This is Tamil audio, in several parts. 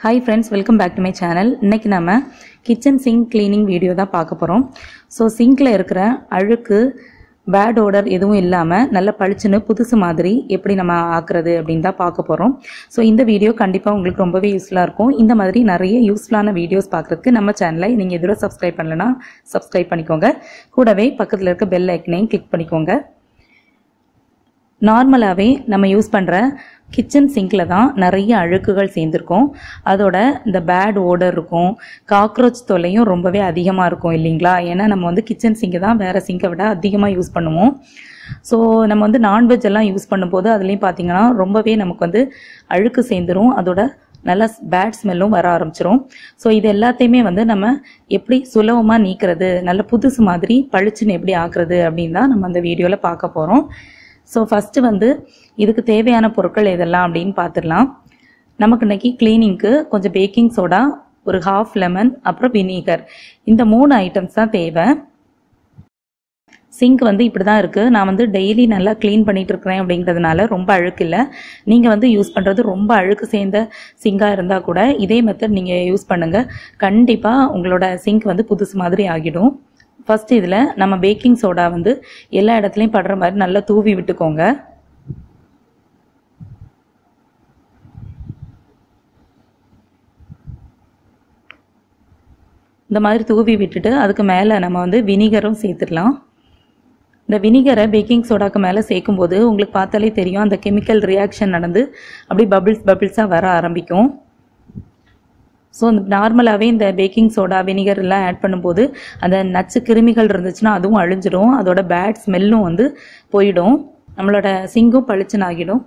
Hi friends, welcome back to my channel. இன்னைக்கு நாம kitchen sink cleaning video தான் பார்க்க போறோம். So sinkல இருக்கிற அழுக்கு bad odor எதுவும் இல்லாம நல்ல பளிச்சுன்னு புதுசு மாதிரி எப்படி நம்ம ஆக்குறது அப்படினு தான் பார்க்க போறோம். So இந்த வீடியோ கண்டிப்பா உங்களுக்கு ரொம்பவே யூஸ்ஃபுல்லா இருக்கும். இந்த மாதிரி நிறைய யூஸ்ஃபுல்லான வீடியோஸ் பார்க்கிறதுக்கு நம்ம சேனலை நீங்க இதுவரை subscribe பண்ணலனா subscribe பண்ணிக்கோங்க. கூடவே பக்கத்துல இருக்க bell icon-ஐயும் click பண்ணிக்கோங்க. நார்மலாவே நம்ம யூஸ் பண்ற கிச்சன் சிங்க்ல தான் நிறைய அழுக்குகள் சேர்ந்திருக்கும். அதோட இந்த பேட் ஓடர் இருக்கும், காக்ரோச் தொல்லையும் ரொம்பவே அதிகமா இருக்கும் இல்லீங்களா? ஏன்னா நம்ம வந்து கிச்சன் சிங்க் தான் வேற சிங்கை விட அதிகமா யூஸ் பண்ணுவோம். ஸோ நம்ம வந்து நான்வெஜ் எல்லாம் யூஸ் பண்ணும்போது அதுலேயும் பார்த்தீங்கன்னா ரொம்பவே நமக்கு வந்து அழுக்கு சேர்ந்துரும். அதோட நல்ல பேட் ஸ்மெல்லும் வர ஆரம்பிச்சிரும். ஸோ இது எல்லாத்தையுமே வந்து நம்ம எப்படி சுலபமாக நீக்கிறது, நல்ல புதுசு மாதிரி பளிச்சுன்னு எப்படி ஆக்குறது அப்படின்னு தான் நம்ம அந்த வீடியோவில் பார்க்க போகிறோம். ஸோ ஃபஸ்ட்டு வந்து இதுக்கு தேவையான பொருட்கள் எதெல்லாம் அப்படின்னு பார்த்துடலாம். நமக்கு இன்னைக்கு கிளீனிங்க்கு கொஞ்சம் பேக்கிங் சோடா, ஒரு ஹாஃப் லெமன், அப்புறம் வினிகர், இந்த 3 ஐட்டம்ஸ் தான் தேவை. சிங்க் வந்து இப்படி தான் இருக்குது. நான் வந்து டெய்லி நல்லா க்ளீன் பண்ணிட்டு இருக்கிறேன் அப்படிங்கிறதுனால ரொம்ப அழுக்கு இல்லை. நீங்கள் வந்து யூஸ் பண்ணுறது ரொம்ப அழுக்கு சேர்ந்த சிங்காக இருந்தால் கூட இதே மெத்தட் நீங்கள் யூஸ் பண்ணுங்கள். கண்டிப்பாக உங்களோட சிங்க் வந்து புதுசு மாதிரி ஆகிடும். ஃபர்ஸ்ட் இதில் நம்ம பேக்கிங் சோடா வந்து எல்லா இடத்துலையும் படுற மாதிரி நல்லா தூவி விட்டுக்கோங்க. இந்த மாதிரி தூவி விட்டுட்டு அதுக்கு மேலே நம்ம வந்து வினிகரும் சேர்த்துடலாம். இந்த வினிகரை பேக்கிங் சோடாக்கு மேலே சேர்க்கும்போது உங்களுக்கு பார்த்தாலே தெரியும், அந்த கெமிக்கல் ரியாக்ஷன் நடந்து அப்படி பபிள்ஸாக வர ஆரம்பிக்கும். ஸோ நார்மலாகவே இந்த பேக்கிங் சோடா வினிகர் எல்லாம் ஆட் பண்ணும்போது அந்த நச்சு கிருமிகள் இருந்துச்சுன்னா அதுவும் அழிஞ்சிடும். அதோட பேட் ஸ்மெல்லும் வந்து போயிடும், நம்மளோட சிங்கும் பளிச்சுன்னு ஆகிடும்.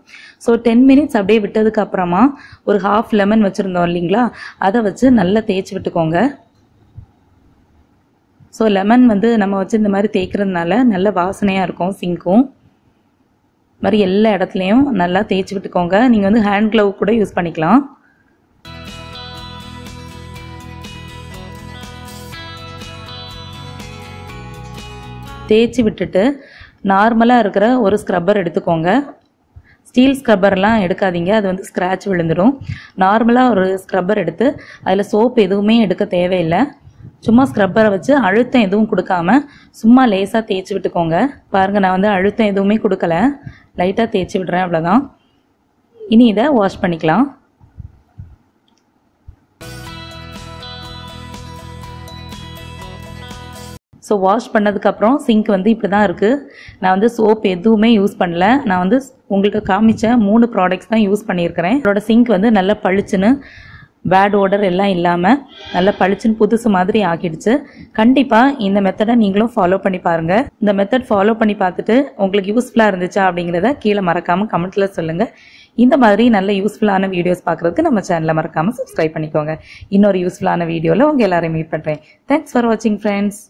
ஸோ 10 மினிட்ஸ் அப்படியே விட்டதுக்கு அப்புறமா ஒரு ஹாஃப் லெமன் வச்சுருந்தோம் இல்லைங்களா, அதை வச்சு நல்லா தேய்ச்சி விட்டுக்கோங்க. ஸோ லெமன் வந்து நம்ம வச்சு இந்த மாதிரி தேய்க்கிறதுனால நல்ல வாசனையாக இருக்கும் சிங்க்கும். மாதிரி எல்லா இடத்துலையும் நல்லா தேய்ச்சி விட்டுக்கோங்க. நீங்கள் வந்து ஹேண்ட் க்ளவ் கூட யூஸ் பண்ணிக்கலாம். தேய்ச்சி விட்டுட்டு நார்மலாக இருக்கிற ஒரு ஸ்க்ரப்பர் எடுத்துக்கோங்க. ஸ்டீல் ஸ்க்ரப்பர்லாம் எடுக்காதீங்க, அது வந்து ஸ்க்ராட்ச் விழுந்துடும். நார்மலாக ஒரு ஸ்க்ரப்பர் எடுத்து அதில் சோப் எதுவுமே எடுக்க தேவையில்லை. சும்மா ஸ்க்ரப்பரை வச்சு அழுத்தம் எதுவும் கொடுக்காம சும்மா லேசாக தேய்ச்சி விட்டுக்கோங்க. பாருங்கள், நான் வந்து அழுத்தம் எதுவுமே கொடுக்கல, லைட்டாக தேய்ச்சி விடுறேன், அவ்வளோதான். இனி இதை வாஷ் பண்ணிக்கலாம். ஸோ வாஷ் பண்ணதுக்கப்புறம் சிங்க் வந்து இப்படி தான் இருக்குது. நான் வந்து சோப் எதுவுமே யூஸ் பண்ணல. நான் வந்து உங்களுக்கு காமிச்ச 3 ப்ராடக்ட்ஸ் தான் யூஸ் பண்ணியிருக்கிறேன். என்னோட சிங்க் வந்து நல்லா பளிச்சுன்னு பேட் ஓடர் எல்லாம் இல்லாமல் நல்லா பளிச்சுன்னு புதுசு மாதிரி ஆக்கிடுச்சு. கண்டிப்பாக இந்த மெத்தடை நீங்களும் ஃபாலோ பண்ணி பாருங்கள். இந்த மெத்தட் ஃபாலோ பண்ணி பார்த்துட்டு உங்களுக்கு யூஸ்ஃபுல்லாக இருந்துச்சா அப்படிங்கிறத கீழே மறக்காமல் கமெண்ட்டில் சொல்லுங்கள். இந்த மாதிரி நல்ல யூஸ்ஃபுல்லான வீடியோஸ் பார்க்குறதுக்கு நம்ம சேனலை மறக்காமல் சப்ஸ்கிரைப் பண்ணிக்கோங்க. இன்னொரு யூஸ்ஃபுல்லான வீடியோவில் உங்கள் எல்லாரையும் மீட் பண்ணுறேன். தேங்க்ஸ் ஃபார் வாட்சிங் ஃப்ரெண்ட்ஸ்.